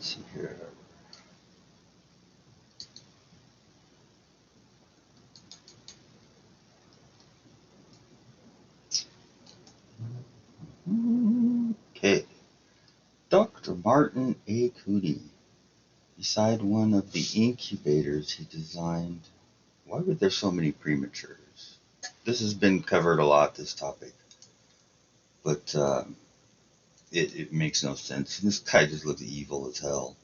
see here. Okay. Dr. Martin A. Cootie. Beside one of the incubators he designed. Why were there so many prematures? This has been covered a lot, this topic. But it makes no sense. This guy just looks evil as hell.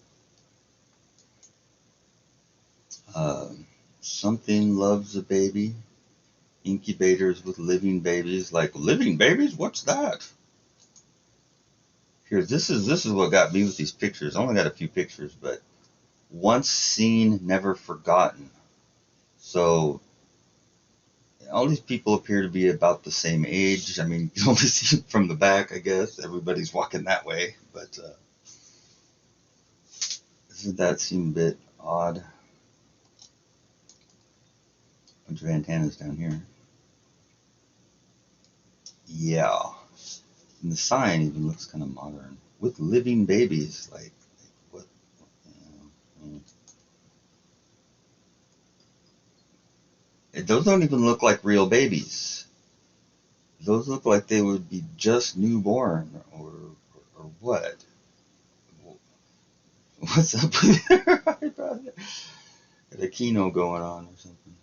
Uh, Something loves a baby. Incubators with living babies. Like, living babies? What's that? Here, this is what got me with these pictures. I only got a few pictures, but once seen, never forgotten. So all these people appear to be about the same age. I mean, you can only see them from the back, I guess. Everybody's walking that way, but doesn't that seem a bit odd? Bunch of antennas down here. Yeah, and the sign even looks kind of modern with living babies. Like what? Those don't even look like real babies. Those look like they would be just newborn or what? What's up with your Got a keno going on or something.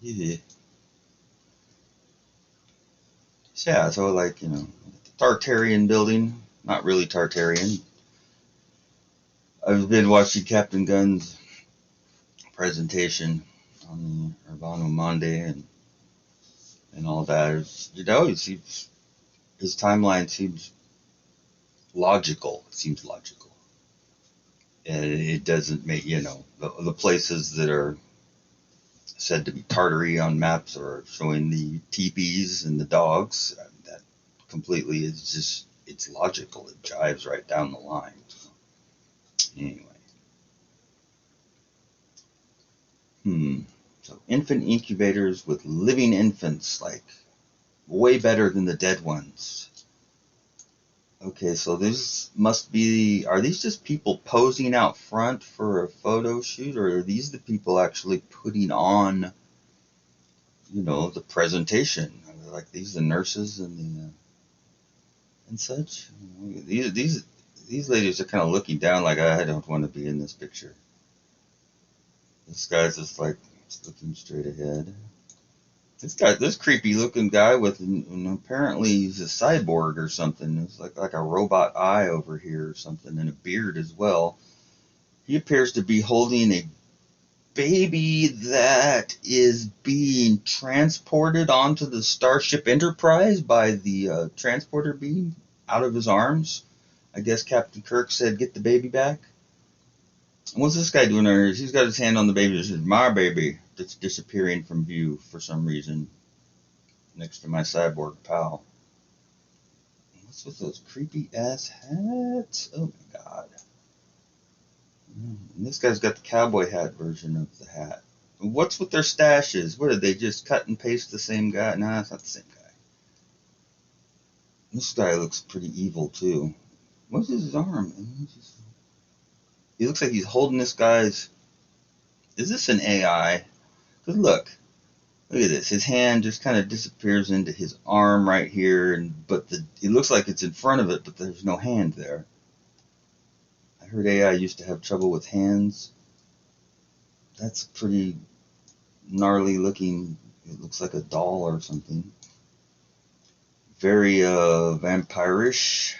Yeah. Yeah, so like, Tartarian building. Not really Tartarian. I've been watching Captain Gunn's presentation on the Urbano Monday and all that. His timeline seems logical. It seems logical. And it doesn't make, the places that are said to be Tartary on maps are showing the teepees and the dogs. That completely is just, it's logical. It jives right down the line. So, anyway. So infant incubators with living infants, like way better than the dead ones. Okay, so this must be, are these just people posing out front for a photo shoot, or are these the people actually putting on, the presentation? Like these the nurses and such? These ladies are kind of looking down like, I don't want to be in this picture. This guy's just like looking straight ahead. This creepy looking guy with, apparently he's a cyborg or something. It's like a robot eye over here or something, and a beard as well. He appears to be holding a baby that is being transported onto the Starship Enterprise by the transporter beam out of his arms. I guess Captain Kirk said, "Get the baby back." And what's this guy doing there? He's got his hand on the baby. This is my baby that's disappearing from view for some reason next to my cyborg pal. What's with those creepy ass hats? Oh my god. And this guy's got the cowboy hat version of the hat. What's with their stashes? What did they just cut and paste the same guy? Nah, it's not the same guy. This guy looks pretty evil too. What's his arm? He looks like he's holding this guy's. Is this an AI? Cause look at this. His hand just kind of disappears into his arm right here, but it looks like it's in front of it, but there's no hand there. I heard AI used to have trouble with hands. That's pretty gnarly looking. It looks like a doll or something. Very vampirish.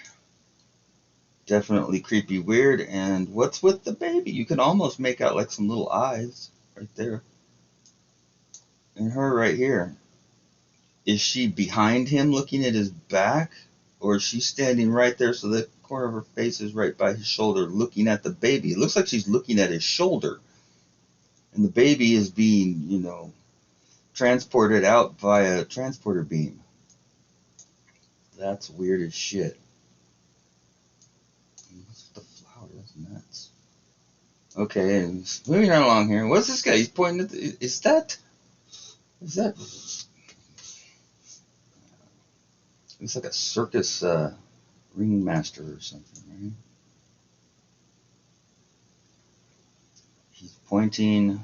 Definitely creepy, weird. And what's with the baby? You can almost make out like some little eyes right there. And her right here. Is she behind him looking at his back? Or is she standing right there so the corner of her face is right by his shoulder looking at the baby? It looks like she's looking at his shoulder. And the baby is being, transported out via a transporter beam. That's weird as shit. What's with the flower? That's nuts. Okay, moving right along here. What's this guy? He's pointing at is that it's like a circus ringmaster or something, right? He's pointing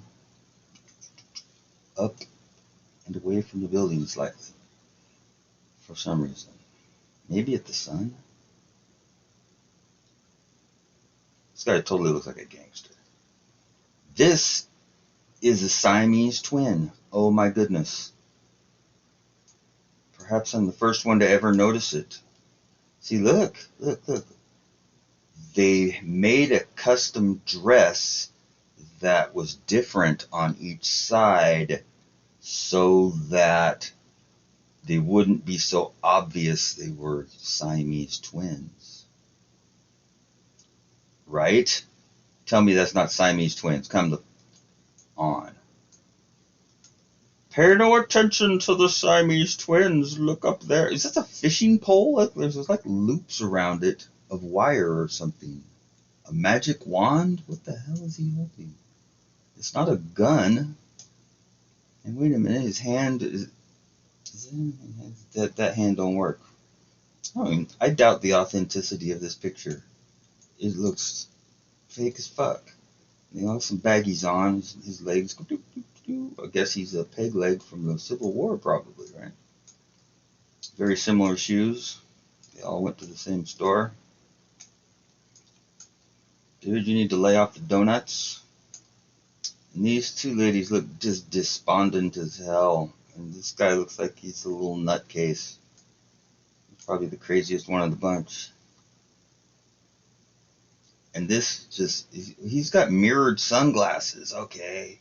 up and away from the building slightly for some reason. Maybe at the sun? This guy totally looks like a gangster. This is a Siamese twin. Oh my goodness. Perhaps I'm the first one to ever notice it. See, look. They made a custom dress that was different on each side so that they wouldn't be so obvious they were Siamese twins. Right? Tell me that's not Siamese twins. Come on. Pay no attention to the Siamese twins. Look up there. Is this a fishing pole? Look, there's like loops around it of wire or something. A magic wand? What the hell is he holding? It's not a gun. And wait a minute, his hand is that hand don't work. I doubt the authenticity of this picture. It looks fake as fuck. You know, some baggies on, his legs go doop, doop, doop. I guess he's a peg leg from the Civil War, probably, right? Very similar shoes. They all went to the same store. Dude, you need to lay off the donuts. And these two ladies look just despondent as hell. And this guy looks like he's a little nutcase. He's probably the craziest one of the bunch. And this he's got mirrored sunglasses. Okay.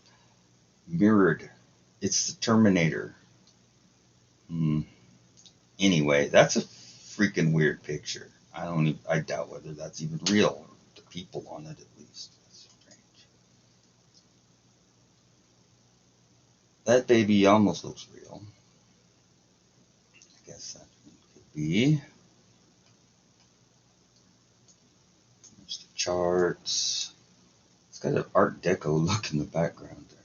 Mirrored. It's the Terminator. Anyway, that's a freaking weird picture. I doubt whether that's even real. Or the people on it, at least. That's strange. That baby almost looks real. I guess that could be. There's the charts. It's got an Art Deco look in the background there.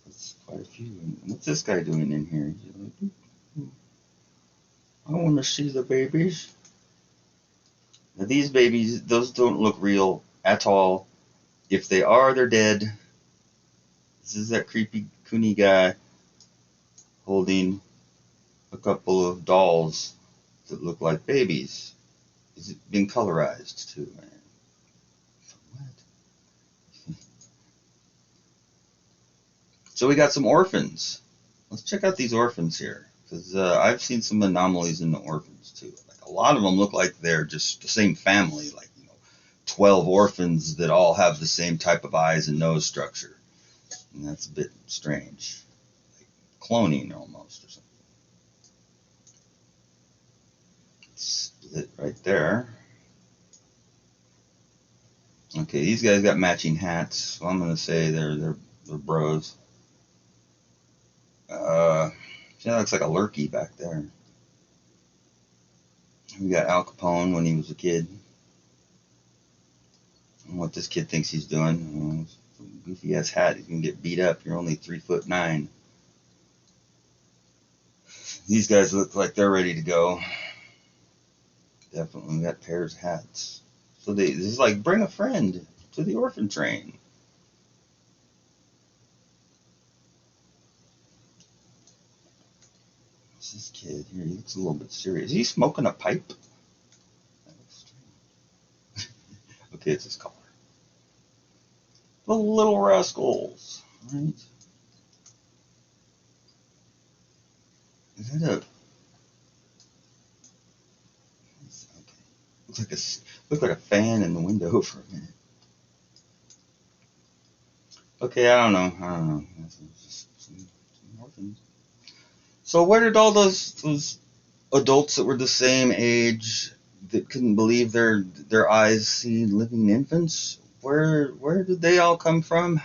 That's quite a few. What's this guy doing in here? He's like, I want to see the babies. Now these babies, those don't look real at all. If they are, they're dead. This is that creepy Cooney guy holding a couple of dolls that look like babies. Is it been colorized too, man? What? So we got some orphans. Let's check out these orphans here, because I've seen some anomalies in the orphans too. Like a lot of them look like they're just the same family, like 12 orphans that all have the same type of eyes and nose structure, and that's a bit strange, like cloning almost or something. Split right there. Okay, these guys got matching hats, so I'm gonna say they're bros. See, that looks like a lurkey back there. We got Al Capone when he was a kid. And what this kid thinks he's doing. Goofy ass hat, he's gonna get beat up. You're only 3'9". These guys look like they're ready to go. Definitely got pairs of hats. So this is like, bring a friend to the orphan train. What's this kid here? He looks a little bit serious. Is he smoking a pipe? That looks strange. Okay, it's his collar. The Little Rascals, right? Is that a? Okay. Looks like a fan in the window for a minute. Okay, I don't know. Just some orphans. So where did all those adults that were the same age that couldn't believe their eyes see living infants? Where did they all come from?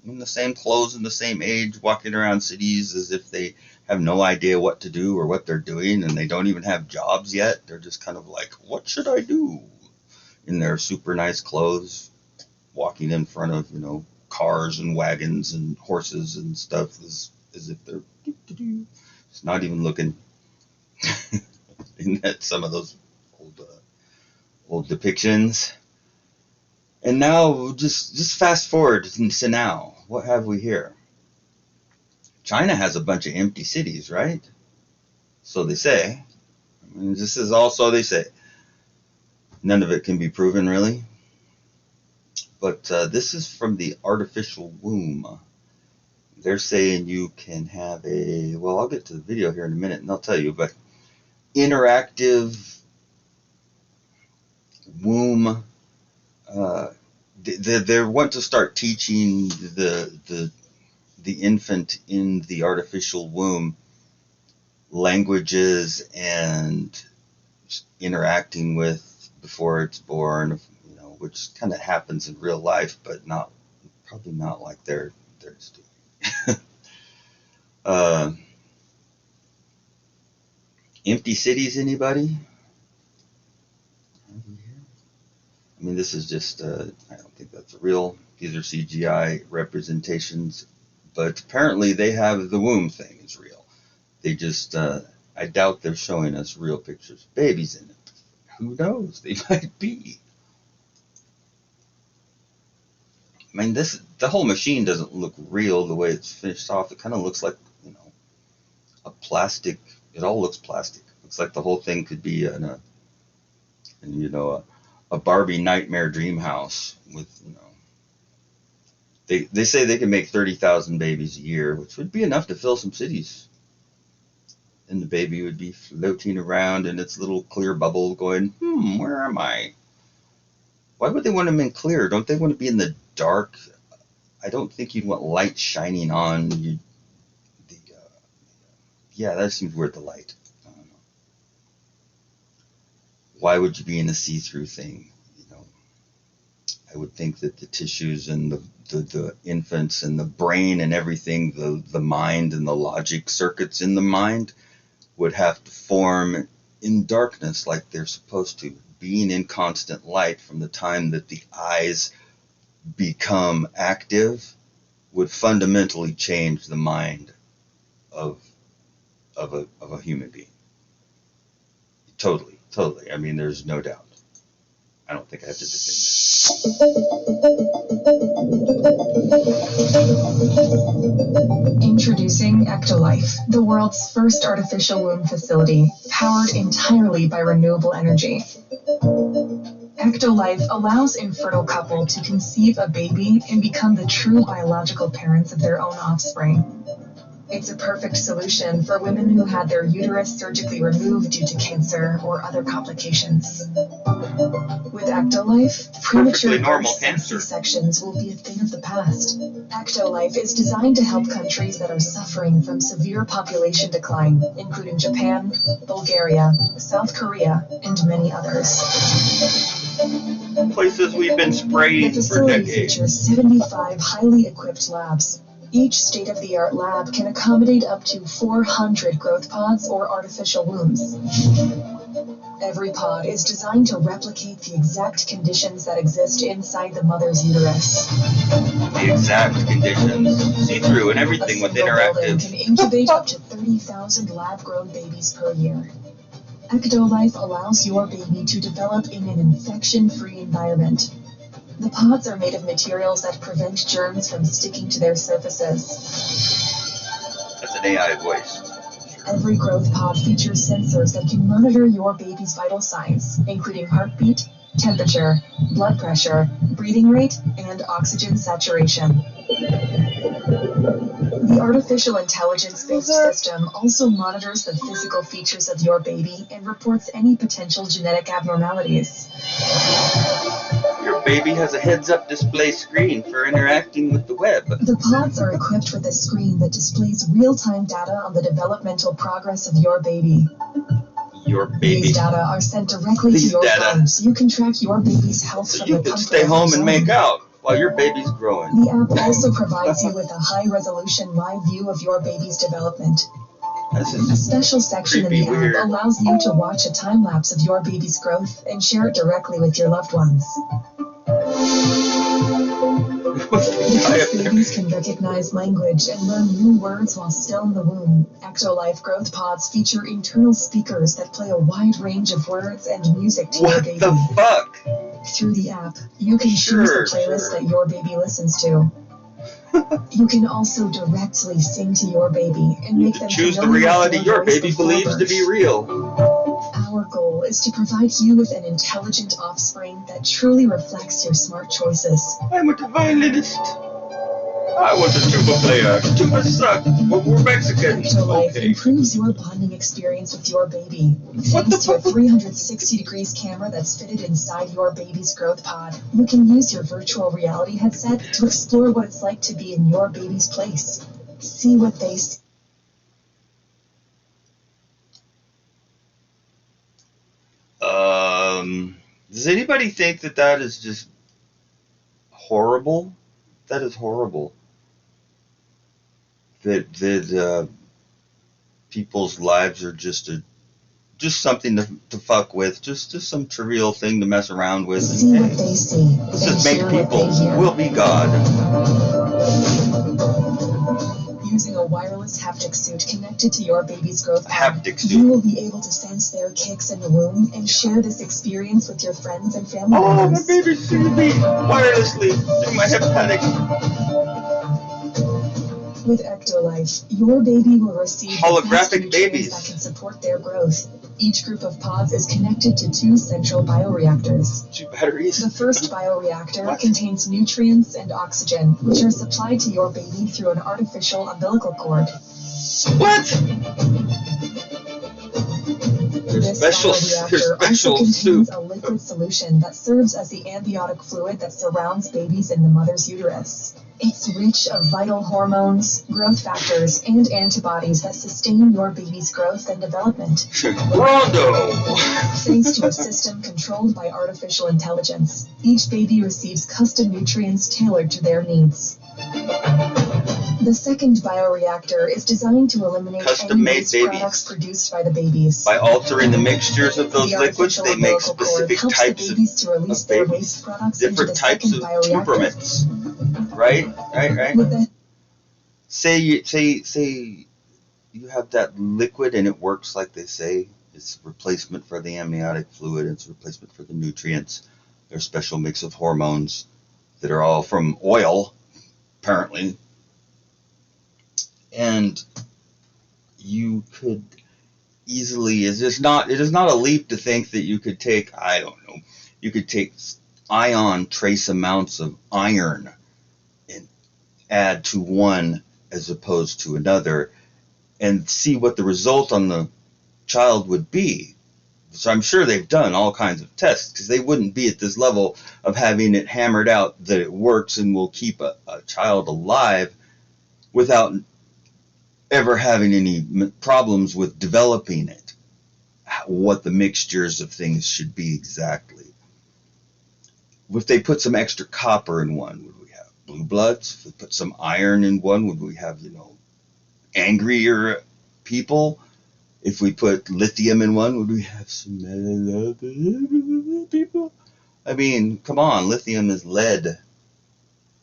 In the same clothes and the same age, walking around cities as if they have no idea what to do or what they're doing, and they don't even have jobs yet. They're just kind of like, what should I do? In their super nice clothes, walking in front of cars and wagons and horses and stuff. This as if they're it's not even looking. In that some of those old depictions. And now just fast forward to now. What have we here? China has a bunch of empty cities, right? So they say. I mean, this is also they say. None of it can be proven, really. But this is from the artificial womb. They're saying you can have a, well, I'll get to the video here in a minute and I'll tell you, but interactive womb. They want to start teaching the infant in the artificial womb languages and interacting with before it's born, you know, which kind of happens in real life, but probably not like they're doing. Empty cities, anybody? I mean, this is just, I don't think that's real. These are CGI representations, but apparently they have the womb thing is real. They just, I doubt they're showing us real pictures of babies in it. Who knows? They might be. I mean, the whole machine doesn't look real the way it's finished off. It kind of looks like, you know, a plastic. It all looks plastic. Looks like the whole thing could be a Barbie nightmare dream house with, you know, they say they can make 30,000 babies a year, which would be enough to fill some cities. And the baby would be floating around in its little clear bubble going, where am I? Why would they want them in clear? Don't they want to be in the dark? I don't think you'd want light shining on you. Yeah, that seems weird, the light. I don't know. Why would you be in a see-through thing? You know, I would think that the tissues and the infants and the brain and everything, the mind and the logic circuits in the mind would have to form in darkness like they're supposed to. Being in constant light from the time that the eyes become active would fundamentally change the mind of a human being. Totally. I mean, there's no doubt. I don't think I have to defend that. Introducing Ectolife, the world's first artificial womb facility, powered entirely by renewable energy. Ectolife allows infertile couple to conceive a baby and become the true biological parents of their own offspring. It's a perfect solution for women who had their uterus surgically removed due to cancer or other complications. With Ectolife, premature births and C-sections will be a thing of the past. Ectolife is designed to help countries that are suffering from severe population decline, including Japan, Bulgaria, South Korea, and many others. Places we've been spraying for decades. The facility features 75 highly equipped labs. Each state-of-the-art lab can accommodate up to 400 growth pods or artificial wombs. Every pod is designed to replicate the exact conditions that exist inside the mother's uterus. The exact conditions, see-through and everything with interactive. Can incubate up to 30,000 lab-grown babies per year. Ectolife allows your baby to develop in an infection-free environment. The pods are made of materials that prevent germs from sticking to their surfaces. That's an AI voice. Every growth pod features sensors that can monitor your baby's vital signs, including heartbeat, temperature, blood pressure, breathing rate, and oxygen saturation. The artificial intelligence-based system also monitors the physical features of your baby and reports any potential genetic abnormalities. Your baby has a heads-up display screen for interacting with the web. The pods are equipped with a screen that displays real-time data on the developmental progress of your baby. Your baby. These data are sent directly to your phone, so you can track your baby's health from the comfort of your home. You can stay home and make out while your baby's growing. The app also provides you with a high-resolution live view of your baby's development. A special section in the app allows you to watch a time-lapse of your baby's growth and share it directly with your loved ones. Because babies can recognize language and learn new words while still in the womb, Ectolife growth pods feature internal speakers that play a wide range of words and music to your baby. What the fuck? Through the app, you can choose the playlist that your baby listens to. You can also directly sing to your baby and make them choose the reality your baby believes to be real. Our goal is to provide you with an intelligent offspring that truly reflects your smart choices. I'm a violinist. I was a tuba player. Tuba sucked. We're Mexican. Ectolife improves your bonding experience with your baby. Thanks to a 360 degrees camera that's fitted inside your baby's growth pod, you can use your virtual reality headset to explore what it's like to be in your baby's place. See what they see. Does anybody think that is just horrible? That is horrible. That people's lives are just something to fuck with, just some trivial thing to mess around with. See what they see. Let's just make people. We'll be God. Using a wireless haptic suit connected to your baby's growth pod, you will be able to sense their kicks in the womb and share this experience with your friends and family members. My baby's seeing me wirelessly through my hepatic. With Ectolife, your baby will receive holographic babies that can support their growth. Each group of pods is connected to 2 central bioreactors. 2 batteries. The first bioreactor contains nutrients and oxygen, which are supplied to your baby through an artificial umbilical cord. What? This bioreactor also contains a liquid solution that serves as the amniotic fluid that surrounds babies in the mother's uterus. It's rich of vital hormones, growth factors, and antibodies that sustain your baby's growth and development. Rondo! Thanks to a system controlled by artificial intelligence, each baby receives custom nutrients tailored to their needs. The second bioreactor is designed to eliminate any waste products produced by the babies. By altering the mixtures of those liquids, they make specific types of babies, different types of temperaments. Right. Say you have that liquid and it works like they say. It's replacement for the amniotic fluid. It's replacement for the nutrients. There's a special mix of hormones that are all from oil, apparently. And you could easily, it is not a leap to think that you could take, you could take ion trace amounts of iron and add to one as opposed to another and see what the result on the child would be. So I'm sure they've done all kinds of tests because they wouldn't be at this level of having it hammered out that it works and will keep a child alive without ever having any problems with developing it, what the mixtures of things should be exactly. If they put some extra copper in one, would we have blue bloods? If we put some iron in one, would we have, angrier people? If we put lithium in one, would we have some people? I mean, come on, lithium is lead,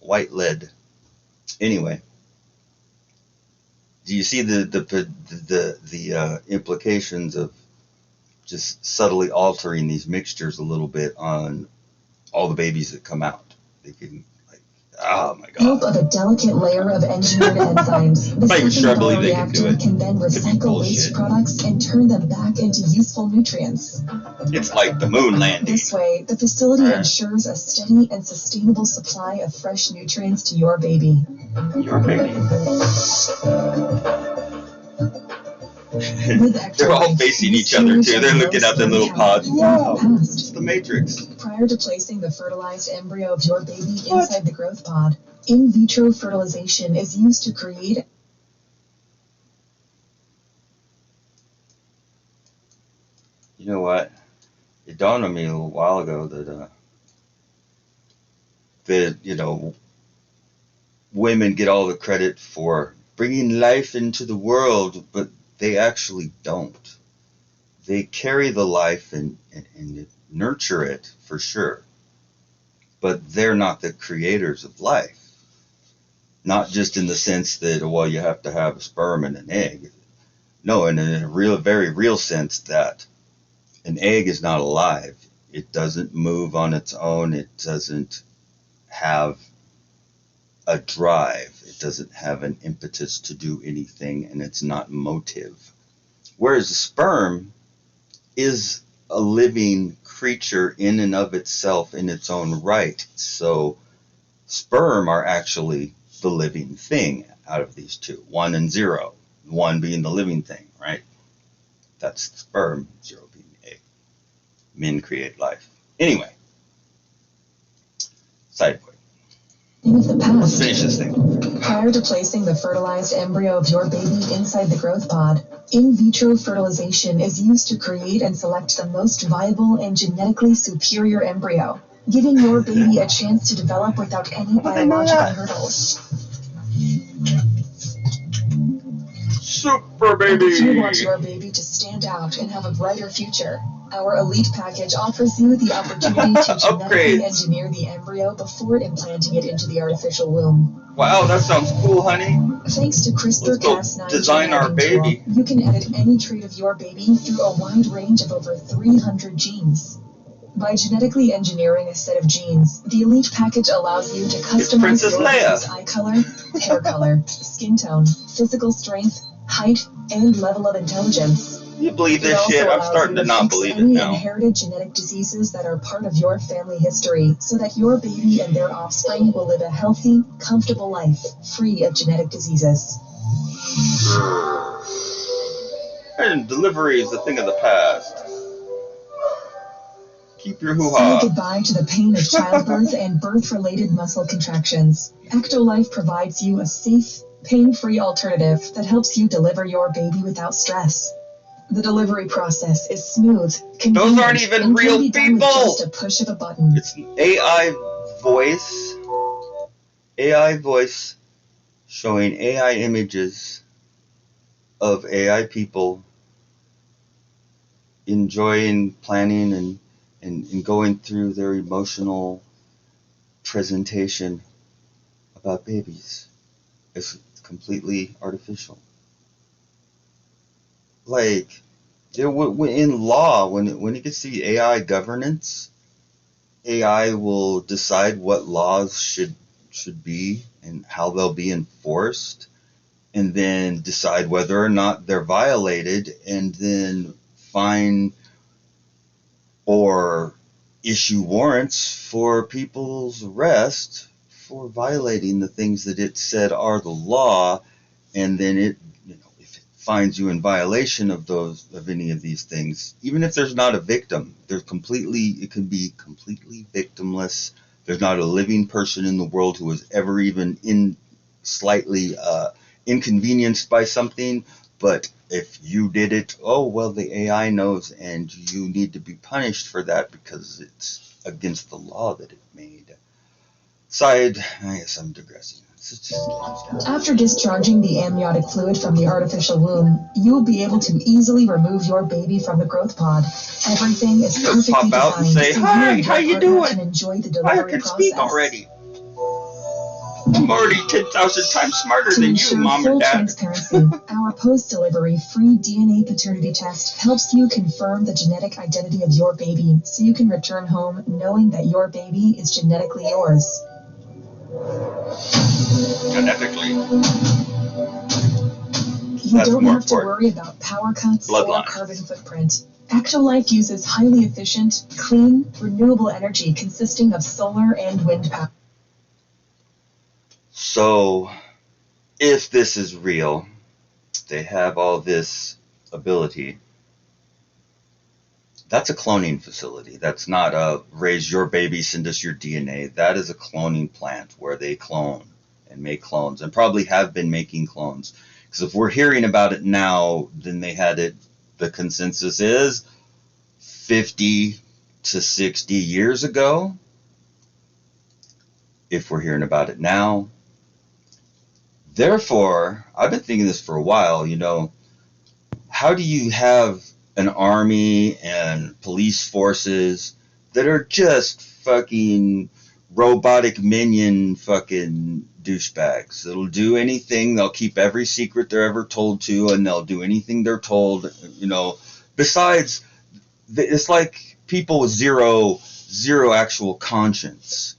white lead. Anyway. Do you see the implications of just subtly altering these mixtures a little bit on all the babies that come out? They can, oh my God. Help of a delicate layer of engineered enzymes. The second bioreactor can then recycle waste products and turn them back into useful nutrients. It's like the moon landing. This way, the facility ensures a steady and sustainable supply of fresh nutrients to your baby. Your baby. They're all facing each other too. They're looking at their little pods. Wow, it's the Matrix. Prior to placing the fertilized embryo of your baby inside the growth pod, in vitro fertilization is used to create. You know what? It dawned on me a little while ago that women get all the credit for bringing life into the world, but they actually don't. They carry the life and nurture it for sure, but they're not the creators of life. Not just in the sense that, well, you have to have a sperm and an egg. No, in a very real sense that an egg is not alive. It doesn't move on its own. It doesn't have a drive. It doesn't have an impetus to do anything, and it's not motive. Whereas a sperm is a living creature in and of itself in its own right. So sperm are actually the living thing out of these two, 1 and 0. 1 being the living thing, right? That's the sperm, 0 being the egg. Men create life. Anyway, side point. In the past, Let's finish this thing. Prior to placing the fertilized embryo of your baby inside the growth pod, in vitro fertilization is used to create and select the most viable and genetically superior embryo, giving your baby a chance to develop without any biological hurdles. Super And if you baby! want your baby to stand out and have a brighter future, our elite package offers you the opportunity to genetically engineer the embryo before implanting it into the artificial womb. Wow, that sounds cool, honey. Thanks to CRISPR-Cas9 design our baby. tool, you can edit any trait of your baby through a wide range of over 300 genes. By genetically engineering a set of genes, the elite package allows you to customize your baby's eye color, hair color, skin tone, physical strength, height, and level of intelligence. You believe this shit? I'm starting to not believe it now. Inherited genetic diseases that are part of your family history, so that your baby and their offspring will live a healthy, comfortable life, free of genetic diseases. And delivery is a thing of the past. Keep your hoo-ha. Say goodbye to the pain of childbirth and birth-related muscle contractions. Ectolife provides you a safe, pain-free alternative that helps you deliver your baby without stress. The delivery process is smooth, convenient, those aren't even and real can be done with people. just a push of a button. It's AI voice showing AI images of AI people enjoying planning and going through their emotional presentation about babies. It's completely artificial. Like, in law, when it gets to the AI governance, AI will decide what laws should be and how they'll be enforced, and then decide whether or not they're violated, and then fine or issue warrants for people's arrest for violating the things that it said are the law, and then if it finds you in violation of any of these things, even if there's not a victim, it can be completely victimless. There's not a living person in the world who was ever even slightly inconvenienced by something, but if you did it, oh, well, the AI knows, and you need to be punished for that because it's against the law that it made. I guess I'm digressing. After discharging the amniotic fluid from the artificial womb, you'll be able to easily remove your baby from the growth pod. Everything is perfectly pop out and designed say, so "Hi, you how and you your partner doing? can enjoy the I delivery can process. speak already. I'm already 10,000 times smarter To than ensure you, Mom full and Dad." transparency, our post-delivery free DNA paternity test helps you confirm the genetic identity of your baby, so you can return home knowing that your baby is genetically yours. Genetically. You don't have to worry about power cuts or carbon footprint. Ectolife uses highly efficient, clean, renewable energy consisting of solar and wind power. So, if this is real, they have all this ability. That's a cloning facility. That's not a raise your baby, send us your DNA. That is a cloning plant where they clone and make clones, and probably have been making clones. Because if we're hearing about it now, then they had it, the consensus is 50 to 60 years ago. If we're hearing about it now. Therefore, I've been thinking this for a while, how do you have an army and police forces that are just fucking robotic minion fucking douchebags. They'll do anything. They'll keep every secret they're ever told to, and they'll do anything they're told. Besides, it's like people with zero actual conscience.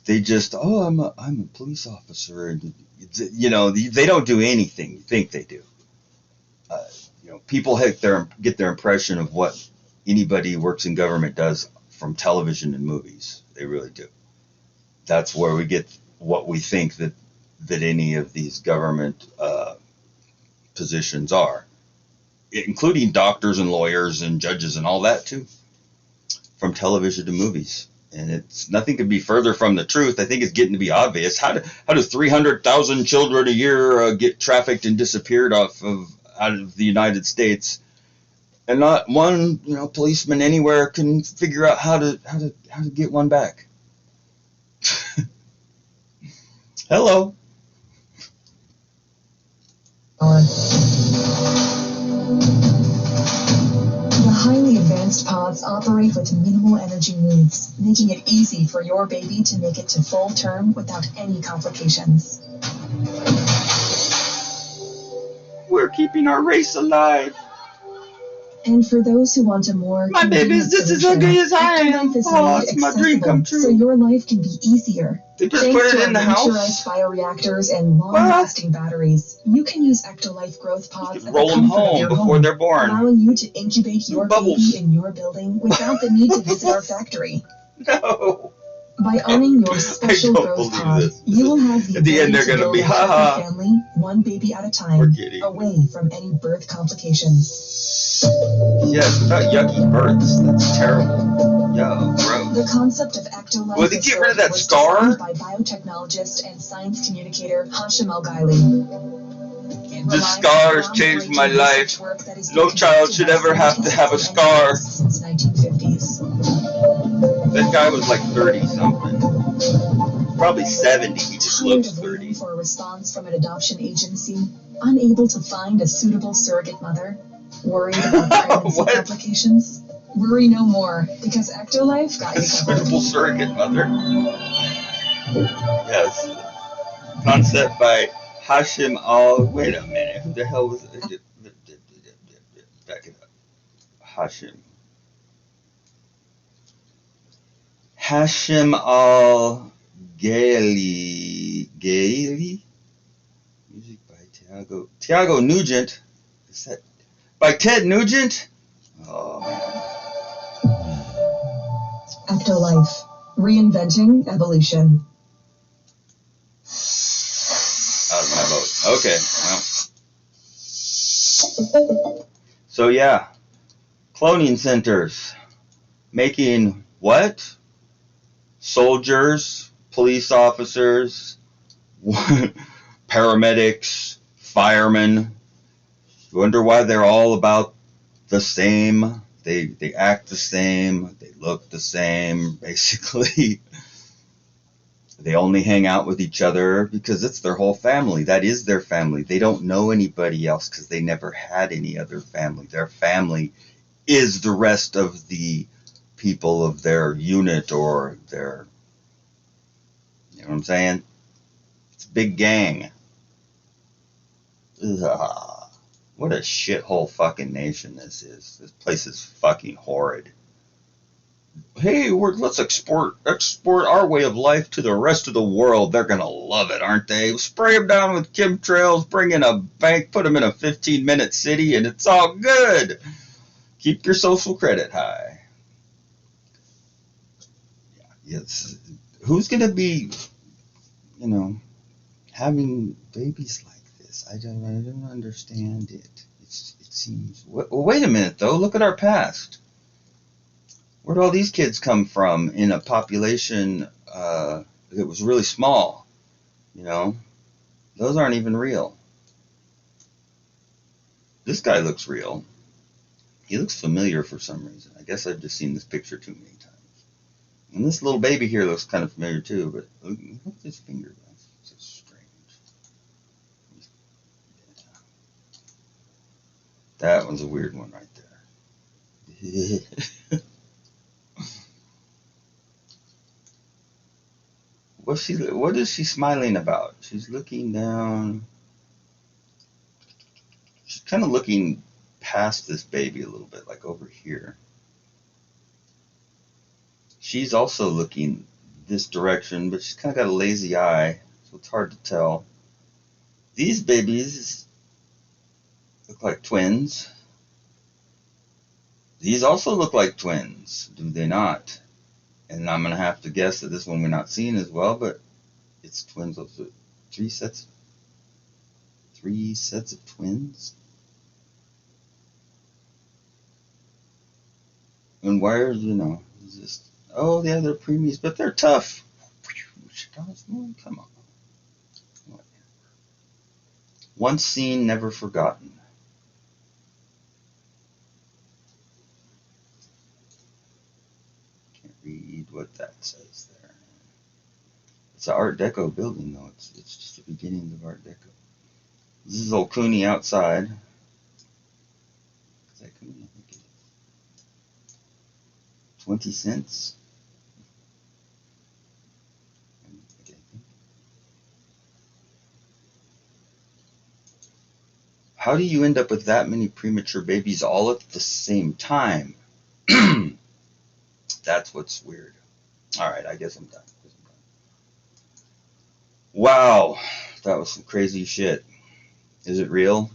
They just, I'm a police officer, and they don't do anything you think they do. People get their impression of what anybody who works in government does from television and movies. They really do. That's where we get what we think that any of these government positions are, including doctors and lawyers and judges and all that too, from television to movies. And it's nothing could be further from the truth. I think it's getting to be obvious. How do 300,000 children a year get trafficked and disappeared out of the United States, and not one policeman anywhere can figure out how to get one back? Hello. The highly advanced pods operate with minimal energy needs, making it easy for your baby to make it to full term without any complications. We're keeping our race alive. And for those who want a more my baby's just as ugly as I am. Oh, it's my dream come true. So your life can be easier. They just put it in the house. Miniaturized bioreactors and long-lasting batteries. You can use Ectolife growth pods at roll the them comfort of home your before home, they're born. allowing you to incubate your baby in your building without the need to visit our factory. No. By owning your special growth pod, you will have the ability end, they're to build be, a happy family, one baby at a time, away from any birth complications. Yes, without yucky births. That's terrible. Yo, gross. The concept of Ectolife Will they get rid of that was scar? designed by biotechnologist and science communicator Hashim Al-Ghaili. The scars changed my life. No child should ever have to have a scar. Since 1950s. That guy was like 30-something. Probably 70. He just looks 30. For a response from an adoption agency, unable to find a suitable surrogate mother, worried about pregnancy complications? Worry no more, because Ectolife got you covered. Suitable surrogate mother. Yes. Concept by Hashim Al. Wait a minute. Who the hell was it? Back it up. Hashim Al-Ghaili. Music by Tiago Nugent. Is that by Ted Nugent? Oh man. Ectolife. Reinventing evolution. Out of my vote. Okay. Well. So yeah. Cloning centers. Making what? Soldiers, police officers, paramedics, firemen. You wonder why they're all about the same. They act the same. They look the same. Basically, they only hang out with each other because it's their whole family. That is their family. They don't know anybody else because they never had any other family. Their family is the rest of the people of their unit or their, you know what I'm saying? It's a big gang. Ugh. What a shithole fucking nation this is. This place is fucking horrid. Hey, let's export our way of life to the rest of the world. They're gonna love it, aren't they? Spray them down with chemtrails, bring in a bank, put them in a 15-minute city, and it's all good. Keep your social credit high. Yes. Who's going to be, having babies like this? I don't understand it. It seems. Well, wait a minute, though. Look at our past. Where did all these kids come from in a population that was really small? Those aren't even real. This guy looks real. He looks familiar for some reason. I guess I've just seen this picture too many times. And this little baby here looks kind of familiar too, but look at his finger. That's so strange. Yeah. That one's a weird one right there. What is she smiling about? She's looking down. She's kind of looking past this baby a little bit, like over here. She's also looking this direction, but she's kind of got a lazy eye, so it's hard to tell. These babies look like twins. These also look like twins, do they not? And I'm going to have to guess that this one we're not seeing as well, but it's twins. Those are three sets of twins. And wires, just, oh yeah, they're preemies, but they're tough. Come on. Once seen, never forgotten. Can't read what that says there. It's an Art Deco building, though. It's just the beginnings of Art Deco. This is old Cooney outside. Is that Cooney? I think it is. 20 cents. How do you end up with that many premature babies all at the same time? That's what's weird. All right, I guess I'm done. Wow, that was some crazy shit. Is it real?